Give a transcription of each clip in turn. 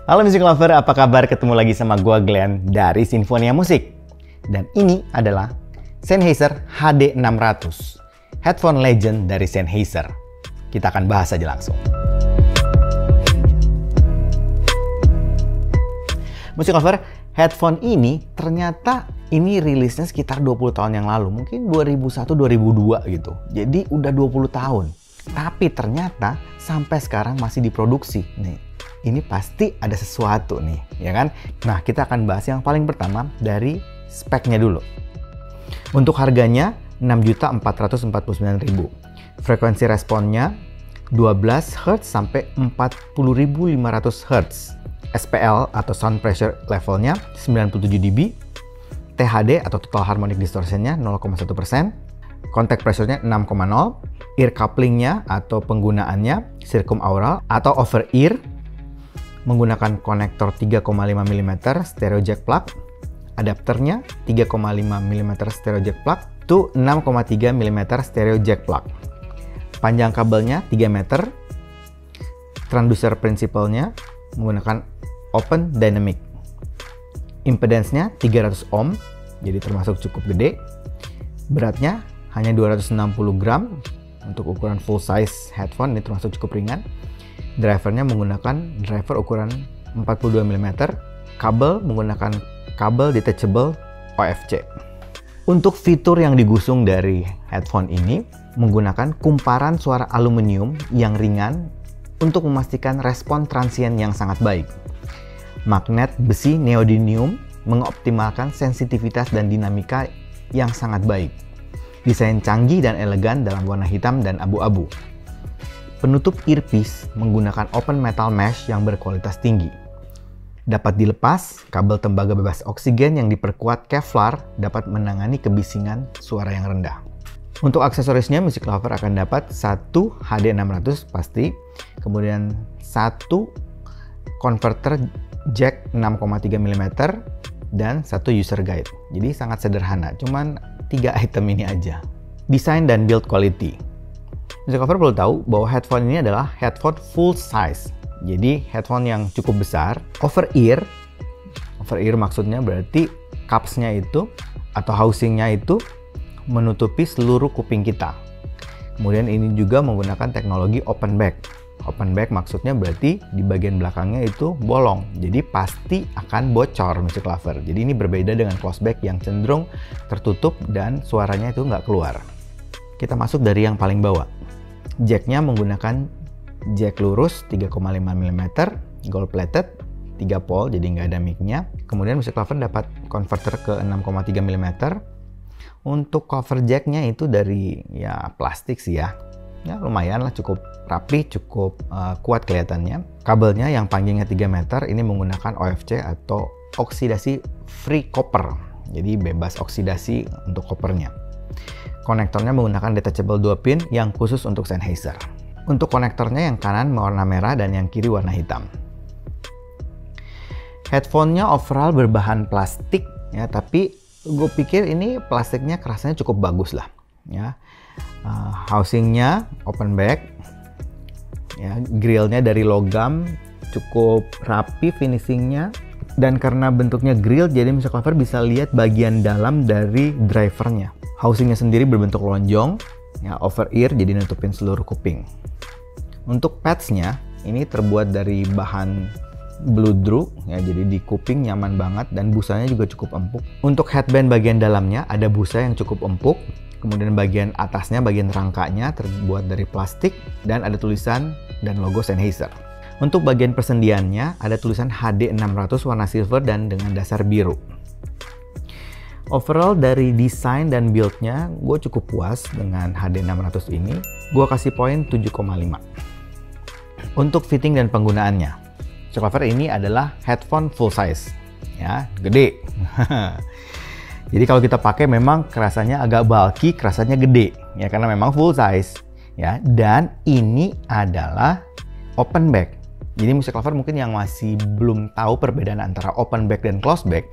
Halo Music Lover, apa kabar? Ketemu lagi sama gua Glenn dari Sinfonia Musik. Dan ini adalah Sennheiser HD600, headphone legend dari Sennheiser. Kita akan bahas aja langsung. Music Lover, headphone ini ternyata ini rilisnya sekitar 20 tahun yang lalu. Mungkin 2001-2002 gitu. Jadi udah 20 tahun. Tapi ternyata sampai sekarang masih diproduksi. Nih, ini pasti ada sesuatu nih, ya kan? Nah, kita akan bahas yang paling pertama dari speknya dulu. Untuk harganya 6.449.000. Frekuensi responnya 12 Hz sampai 40.500 Hz. SPL atau sound pressure levelnya 97 dB. THD atau total harmonic distortionnya 0,1%. Contact pressure-nya 6,0. Ear couplingnya atau penggunaannya circumaural atau over ear. Menggunakan konektor 3,5 mm stereo jack plug, adapternya 3,5 mm stereo jack plug to 6,3 mm stereo jack plug. Panjang kabelnya 3 meter. Transducer prinsipalnya menggunakan open dynamic. Impedance-nya 300 ohm, jadi termasuk cukup gede. Beratnya hanya 260 gram untuk ukuran full size headphone, ini termasuk cukup ringan. Drivernya menggunakan driver ukuran 42 mm. Kabel menggunakan kabel detachable OFC. Untuk fitur yang digusung dari headphone ini menggunakan kumparan suara aluminium yang ringan untuk memastikan respon transient yang sangat baik. Magnet besi neodymium mengoptimalkan sensitivitas dan dinamika yang sangat baik. Desain canggih dan elegan dalam warna hitam dan abu-abu. Penutup earpiece menggunakan open metal mesh yang berkualitas tinggi. Dapat dilepas, kabel tembaga bebas oksigen yang diperkuat Kevlar dapat menangani kebisingan suara yang rendah. Untuk aksesorisnya, Music Lover akan dapat satu HD600 pasti, kemudian satu converter jack 6,3 mm dan satu user guide. Jadi sangat sederhana, cuman 3 item ini aja. Desain dan build quality. Music Lover perlu tahu bahwa headphone ini adalah headphone full size. Jadi headphone yang cukup besar, over ear maksudnya berarti capsnya itu atau housingnya itu menutupi seluruh kuping kita. Kemudian ini juga menggunakan teknologi open back. Open back maksudnya berarti di bagian belakangnya itu bolong, jadi pasti akan bocor Music Lover. Jadi ini berbeda dengan close back yang cenderung tertutup dan suaranya itu nggak keluar. Kita masuk dari yang paling bawah. Jacknya menggunakan jack lurus 3,5 mm, gold plated, 3 pole jadi nggak ada mic-nya. Kemudian Music Lover dapat converter ke 6,3 mm. Untuk cover jacknya itu dari ya plastik sih ya. Ya lumayan lah, cukup rapi, cukup kuat kelihatannya. Kabelnya yang panjangnya 3 meter ini menggunakan OFC atau oksidasi free copper. Jadi bebas oksidasi untuk kopernya. Konektornya menggunakan detachable 2 pin yang khusus untuk Sennheiser. Untuk konektornya yang kanan warna merah dan yang kiri warna hitam. Headphone-nya overall berbahan plastik ya, tapi gue pikir ini plastiknya kerasanya cukup bagus lah ya. Housingnya open back ya, grillnya dari logam, cukup rapi finishingnya, dan karena bentuknya grill jadi Music Lover bisa lihat bagian dalam dari drivernya. Housingnya sendiri berbentuk lonjong ya, over ear jadi nutupin seluruh kuping. Untuk padsnya ini terbuat dari bahan bludru ya, jadi di kuping nyaman banget dan busanya juga cukup empuk. Untuk headband bagian dalamnya ada busa yang cukup empuk. Kemudian bagian atasnya, bagian rangkanya terbuat dari plastik dan ada tulisan dan logo Sennheiser. Untuk bagian persendiannya ada tulisan HD600 warna silver dan dengan dasar biru. Overall dari desain dan build-nya gue cukup puas dengan HD600 ini. Gue kasih poin 7,5. Untuk fitting dan penggunaannya, Music Lover ini adalah headphone full size ya, gede. Jadi kalau kita pakai memang kerasanya agak bulky, kerasanya gede ya karena memang full size ya, dan ini adalah open back. Jadi Music Lover mungkin yang masih belum tahu perbedaan antara open back dan close back.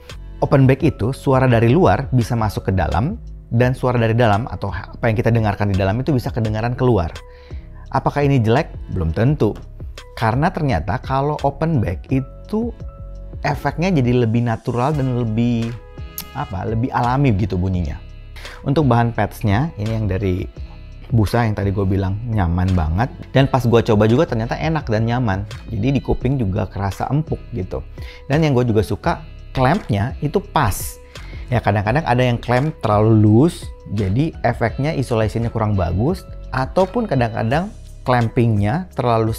Open back itu suara dari luar bisa masuk ke dalam dan suara dari dalam atau apa yang kita dengarkan di dalam itu bisa kedengaran keluar. Apakah ini jelek? Belum tentu. Karena ternyata kalau open back itu efeknya jadi lebih natural dan lebih alami gitu bunyinya. Untuk bahan padsnya, ini yang dari busa yang tadi gue bilang nyaman banget. Dan pas gue coba juga ternyata enak dan nyaman. Jadi di kuping juga kerasa empuk gitu. Dan yang gue juga suka, clampnya itu pas. Ya kadang-kadang ada yang clamp terlalu loose, jadi efeknya isolasinya kurang bagus. Ataupun kadang-kadang clampingnya terlalu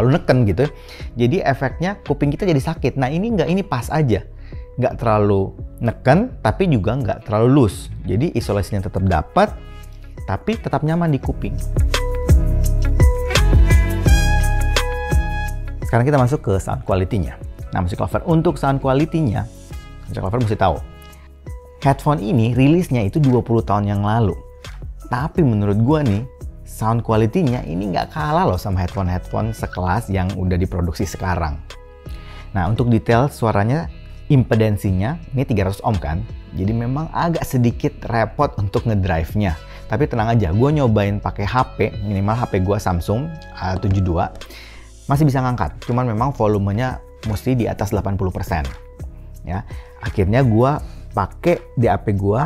neken gitu. Jadi efeknya kuping kita jadi sakit. Nah ini enggak, ini pas aja. Nggak terlalu neken, tapi juga nggak terlalu loose. Jadi isolasinya tetap dapat, tapi tetap nyaman di kuping. Sekarang kita masuk ke sound quality-nya. Nah, Music Lover, untuk sound quality-nya, Music Lover mesti tahu. Headphone ini rilisnya itu 20 tahun yang lalu. Tapi menurut gua nih, sound quality-nya ini nggak kalah loh sama headphone-headphone sekelas yang udah diproduksi sekarang. Nah, untuk detail suaranya, impedensinya ini 300 ohm kan, jadi memang agak sedikit repot untuk ngedrive-nya. Tapi tenang aja, gue nyobain pakai HP, minimal HP gue Samsung A72, masih bisa ngangkat. Cuman memang volumenya mesti di atas 80%. Ya, akhirnya gue pakai di HP gue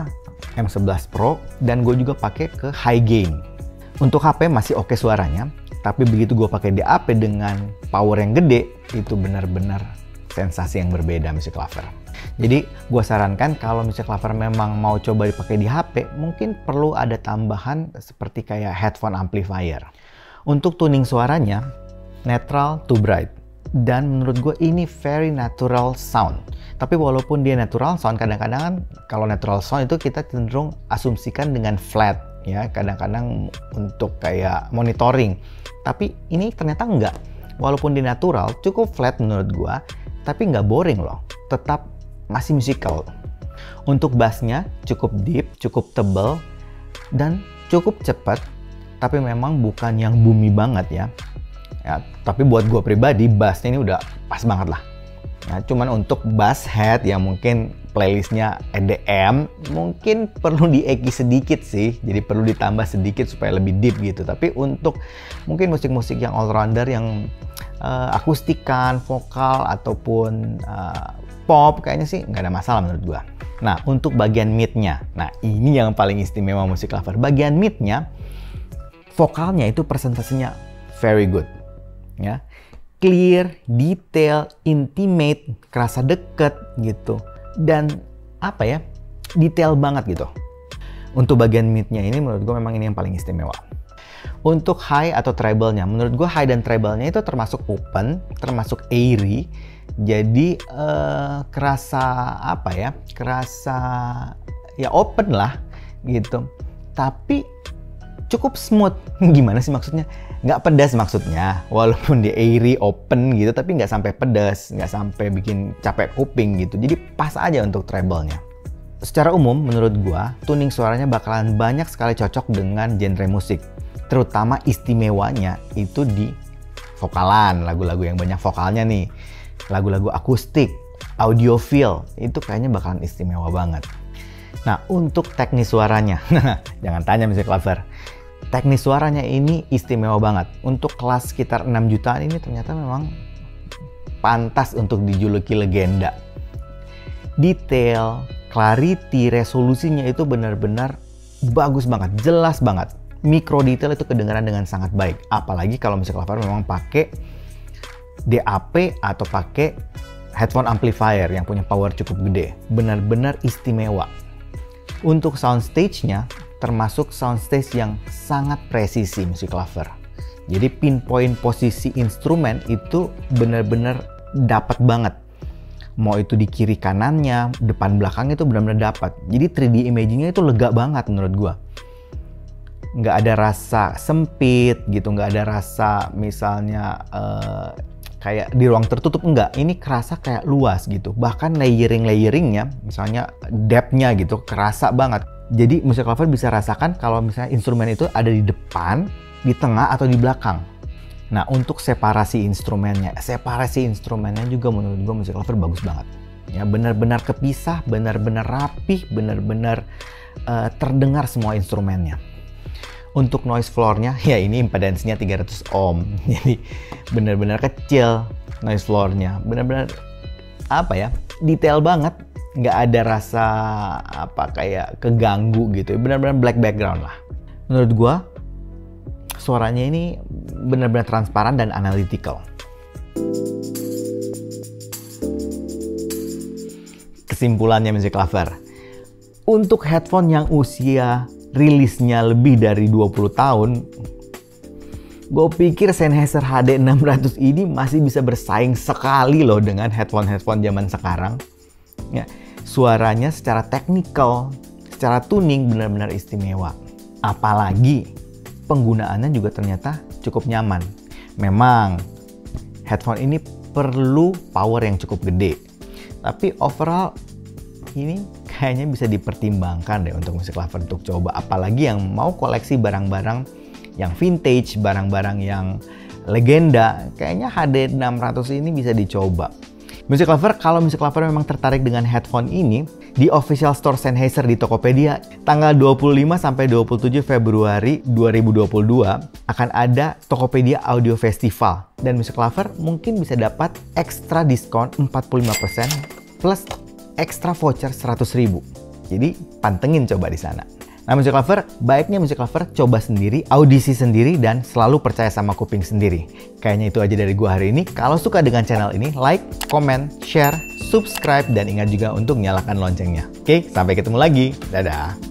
M11 Pro dan gue juga pakai ke high gain. Untuk HP masih oke suaranya, tapi begitu gue pakai DAP dengan power yang gede, itu benar-benar sensasi yang berbeda Music Lover. Jadi gue sarankan kalau Music Lover memang mau coba dipakai di HP, mungkin perlu ada tambahan seperti kayak headphone amplifier. Untuk tuning suaranya, neutral to bright. Dan menurut gue ini very natural sound. Tapi walaupun dia natural sound, kadang-kadang kan kalau natural sound itu kita cenderung asumsikan dengan flat. Ya, kadang-kadang untuk kayak monitoring. Tapi ini ternyata enggak. Walaupun dia natural, cukup flat menurut gue. Tapi nggak boring loh, tetap masih musical. Untuk bassnya cukup deep, cukup tebal, dan cukup cepat, tapi memang bukan yang boomy banget ya. Tapi buat gue pribadi, bassnya ini udah pas banget lah. Ya, cuman untuk bass head yang mungkin playlistnya EDM, mungkin perlu dieki sedikit sih, jadi perlu ditambah sedikit supaya lebih deep gitu. Tapi untuk mungkin musik-musik yang all-rounder yang akustikan, vokal, ataupun pop, kayaknya sih nggak ada masalah menurut gua. Nah, untuk bagian mid-nya, nah ini yang paling istimewa Music Lover. Bagian mid-nya, vokalnya itu presentasinya very good. Ya, clear, detail, intimate, kerasa deket gitu. Dan detail banget gitu. Untuk bagian mid-nya ini menurut gua memang ini yang paling istimewa. Untuk high atau treble-nya, menurut gue high dan treble-nya itu termasuk open, termasuk airy, jadi kerasa open lah gitu. Tapi cukup smooth. Gimana sih maksudnya? Nggak pedas maksudnya, walaupun dia airy, open gitu, tapi nggak sampai pedas, nggak sampai bikin capek kuping gitu. Jadi pas aja untuk treble-nya. Secara umum, menurut gue, tuning suaranya bakalan banyak sekali cocok dengan genre musik. Terutama istimewanya itu di vokalan, lagu-lagu yang banyak vokalnya nih. Lagu-lagu akustik, audiophile, itu kayaknya bakalan istimewa banget. Nah, untuk teknis suaranya, jangan tanya Music Lover. Teknis suaranya ini istimewa banget. Untuk kelas sekitar 6 jutaan ini ternyata memang pantas untuk dijuluki legenda. Detail, clarity, resolusinya itu benar-benar bagus banget, jelas banget. Mikro detail itu kedengaran dengan sangat baik. Apalagi kalau Music Lover memang pakai DAP atau pakai headphone amplifier yang punya power cukup gede. Benar-benar istimewa. Untuk soundstage-nya, termasuk soundstage yang sangat presisi Music Lover. Jadi pinpoint posisi instrumen itu benar-benar dapat banget. Mau itu di kiri kanannya, depan belakangnya itu benar-benar dapat. Jadi 3D imaging-nya itu lega banget menurut gua. Nggak ada rasa sempit gitu, nggak ada rasa misalnya kayak di ruang tertutup, enggak. Ini kerasa kayak luas gitu. Bahkan layering-layeringnya, misalnya depth-nya gitu, kerasa banget. Jadi Music Lover bisa rasakan kalau misalnya instrumen itu ada di depan, di tengah, atau di belakang. Nah, untuk separasi instrumennya juga menurut gue Music Lover bagus banget. Ya, benar-benar kepisah, benar-benar rapih, benar-benar terdengar semua instrumennya. Untuk noise floor-nya, ya ini impedance-nya 300 ohm. Jadi benar-benar kecil noise floor-nya. Benar-benar apa ya, detail banget. Nggak ada rasa apa kayak keganggu gitu. Benar-benar black background lah. Menurut gua, suaranya ini benar-benar transparan dan analytical. Kesimpulannya Music Lover, untuk headphone yang usia rilisnya lebih dari 20 tahun, gue pikir Sennheiser HD600 ini masih bisa bersaing sekali loh dengan headphone-headphone zaman sekarang. Ya, suaranya secara teknikal, secara tuning benar-benar istimewa. Apalagi penggunaannya juga ternyata cukup nyaman. Memang headphone ini perlu power yang cukup gede, tapi overall ini kayaknya bisa dipertimbangkan deh untuk Music Lover untuk coba. Apalagi yang mau koleksi barang-barang yang vintage, barang-barang yang legenda, kayaknya HD600 ini bisa dicoba. Music Lover, kalau Music Lover memang tertarik dengan headphone ini, di official store Sennheiser di Tokopedia, tanggal 25 sampai 27 Februari 2022 akan ada Tokopedia Audio Festival. Dan Music Lover mungkin bisa dapat ekstra diskon 45% plus ekstra voucher 100.000. Jadi pantengin coba di sana. Nah Music Lover, baiknya Music Lover coba sendiri, audisi sendiri, dan selalu percaya sama kuping sendiri. Kayaknya itu aja dari gua hari ini. Kalau suka dengan channel ini, like, comment, share, subscribe, dan ingat juga untuk nyalakan loncengnya. Oke, sampai ketemu lagi. Dadah!